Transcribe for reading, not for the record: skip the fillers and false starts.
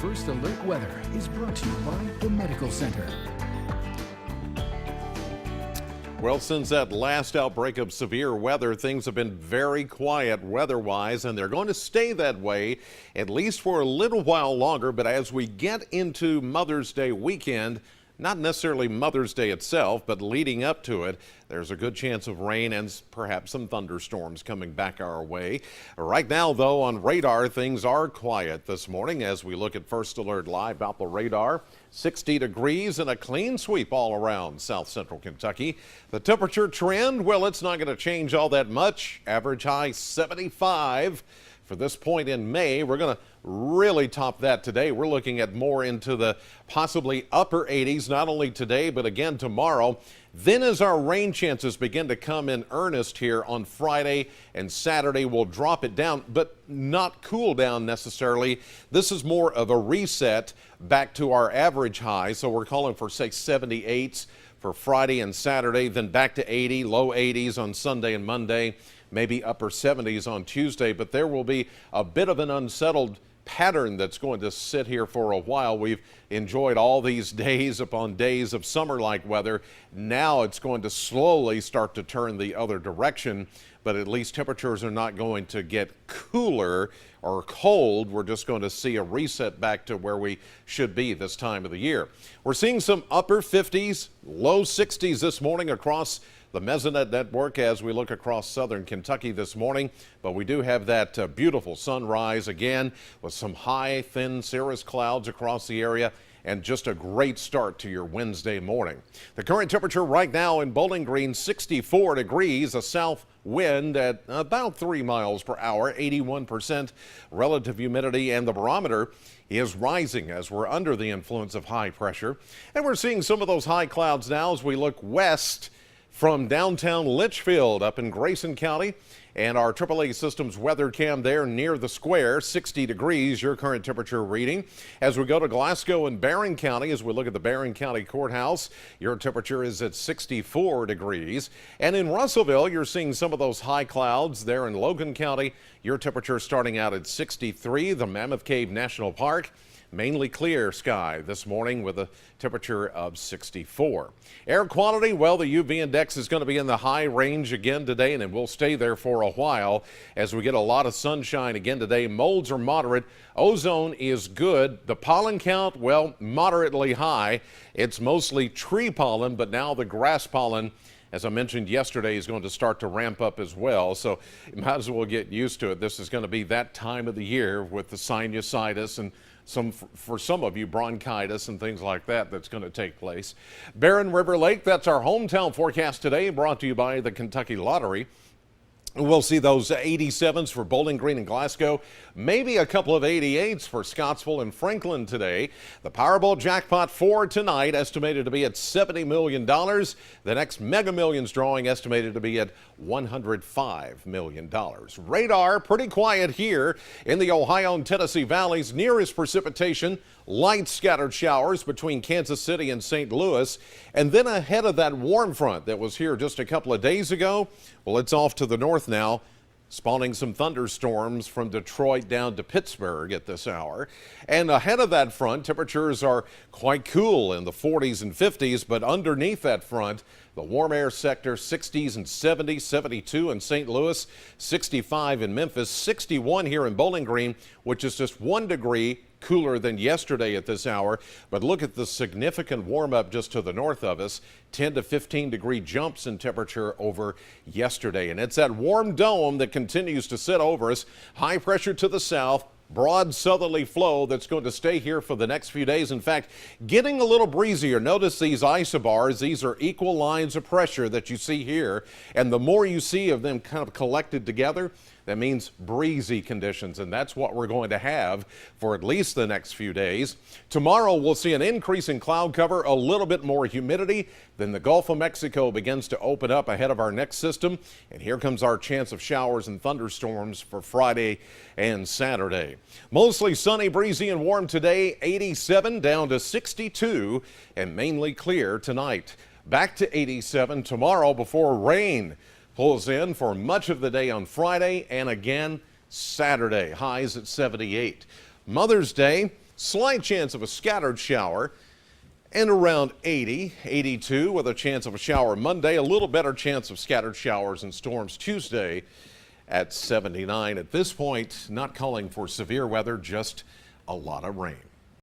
First Alert Weather is brought to you by the Medical Center. Well, since that last outbreak of severe weather, things have been very quiet weather-wise, and they're going to stay that way at least for a little while longer. But as we get into Mother's Day weekend, not necessarily Mother's Day itself, but leading up to it, there's a good chance of rain and perhaps some thunderstorms coming back our way. Right now, though, on radar, things are quiet this morning as we look at First Alert Live about the radar. 60 degrees and a clean sweep all around south central Kentucky. The temperature trend, well, it's not going to change all that much. Average high 75. For this point in May, we're going to really top that today. We're looking at more into the possibly upper 80s, not only today, but again tomorrow. Then as our rain chances begin to come in earnest here on Friday and Saturday, we'll drop it down, but not cool down necessarily. This is more of a reset back to our average high. So we're calling for, say, 78s for Friday and Saturday, then back to 80, low 80s on Sunday and Monday. Maybe upper 70s on Tuesday, but there will be a bit of an unsettled pattern that's going to sit here for a while. We've enjoyed all these days upon days of summer-like weather. Now it's going to slowly start to turn the other direction, but at least temperatures are not going to get cooler or cold. We're just going to see a reset back to where we should be this time of the year. We're seeing some upper 50s, low 60s this morning across the Mesonet network as we look across southern Kentucky this morning. But we do have that beautiful sunrise again with some high, thin cirrus clouds across the area and just a great start to your Wednesday morning. The current temperature right now in Bowling Green, 64 degrees, a south wind at about 3 miles per hour, 81% relative humidity, and the barometer is rising as we're under the influence of high pressure. And we're seeing some of those high clouds now as we look west from downtown Litchfield up in Grayson County, and our AAA Systems weather cam there near the square, 60 degrees, your current temperature reading. As we go to Glasgow and Barron County, as we look at the Barron County Courthouse, your temperature is at 64 degrees. And in Russellville, you're seeing some of those high clouds there in Logan County. Your temperature starting out at 63. The Mammoth Cave National Park, mainly clear sky this morning with a temperature of 64. Air quality, well, the UV index is going to be in the high range again today, and it will stay there for a while as we get a lot of sunshine again today. Molds are moderate. Ozone is good. The pollen count, well, moderately high. It's mostly tree pollen, but now the grass pollen, as I mentioned yesterday, is going to start to ramp up as well. So you might as well get used to it. This is going to be that time of the year with the sinusitis and for some of you, bronchitis and things like that that's going to take place. Barren River Lake, that's our hometown forecast today, brought to you by the Kentucky Lottery. We'll see those 87s for Bowling Green and Glasgow, maybe a couple of 88s for Scottsville and Franklin today. The Powerball jackpot for tonight estimated to be at $70 million. The next Mega Millions drawing estimated to be at $105 million. Radar, pretty quiet here in the Ohio and Tennessee valleys. Nearest precipitation, light scattered showers between Kansas City and St. Louis. And then ahead of that warm front that was here just a couple of days ago, well, it's off to the north now, spawning some thunderstorms from Detroit down to Pittsburgh at this hour. And ahead of that front, temperatures are quite cool in the 40s and 50s, but underneath that front, the warm air sector, 60s and 70s, 72 in St. Louis, 65 in Memphis, 61 here in Bowling Green, which is just 1 degree cooler than yesterday at this hour. But look at the significant warm up just to the north of us, 10 to 15 degree jumps in temperature over yesterday. And it's that warm dome that continues to sit over us. High pressure to the south, broad southerly flow that's going to stay here for the next few days. In fact, getting a little breezier. Notice these isobars. These are equal lines of pressure that you see here. And the more you see of them kind of collected together, that means breezy conditions, and that's what we're going to have for at least the next few days. Tomorrow, we'll see an increase in cloud cover, a little bit more humidity. Then the Gulf of Mexico begins to open up ahead of our next system, and here comes our chance of showers and thunderstorms for Friday and Saturday. Mostly sunny, breezy, and warm today, 87 down to 62, and mainly clear tonight. Back to 87 tomorrow before rain pulls in for much of the day on Friday and again Saturday. Highs at 78. Mother's Day, Slight chance of a scattered shower and around 80, 82 with a chance of a shower Monday. A little better chance of scattered showers and storms Tuesday at 79. At this point, not calling for severe weather, just a lot of rain.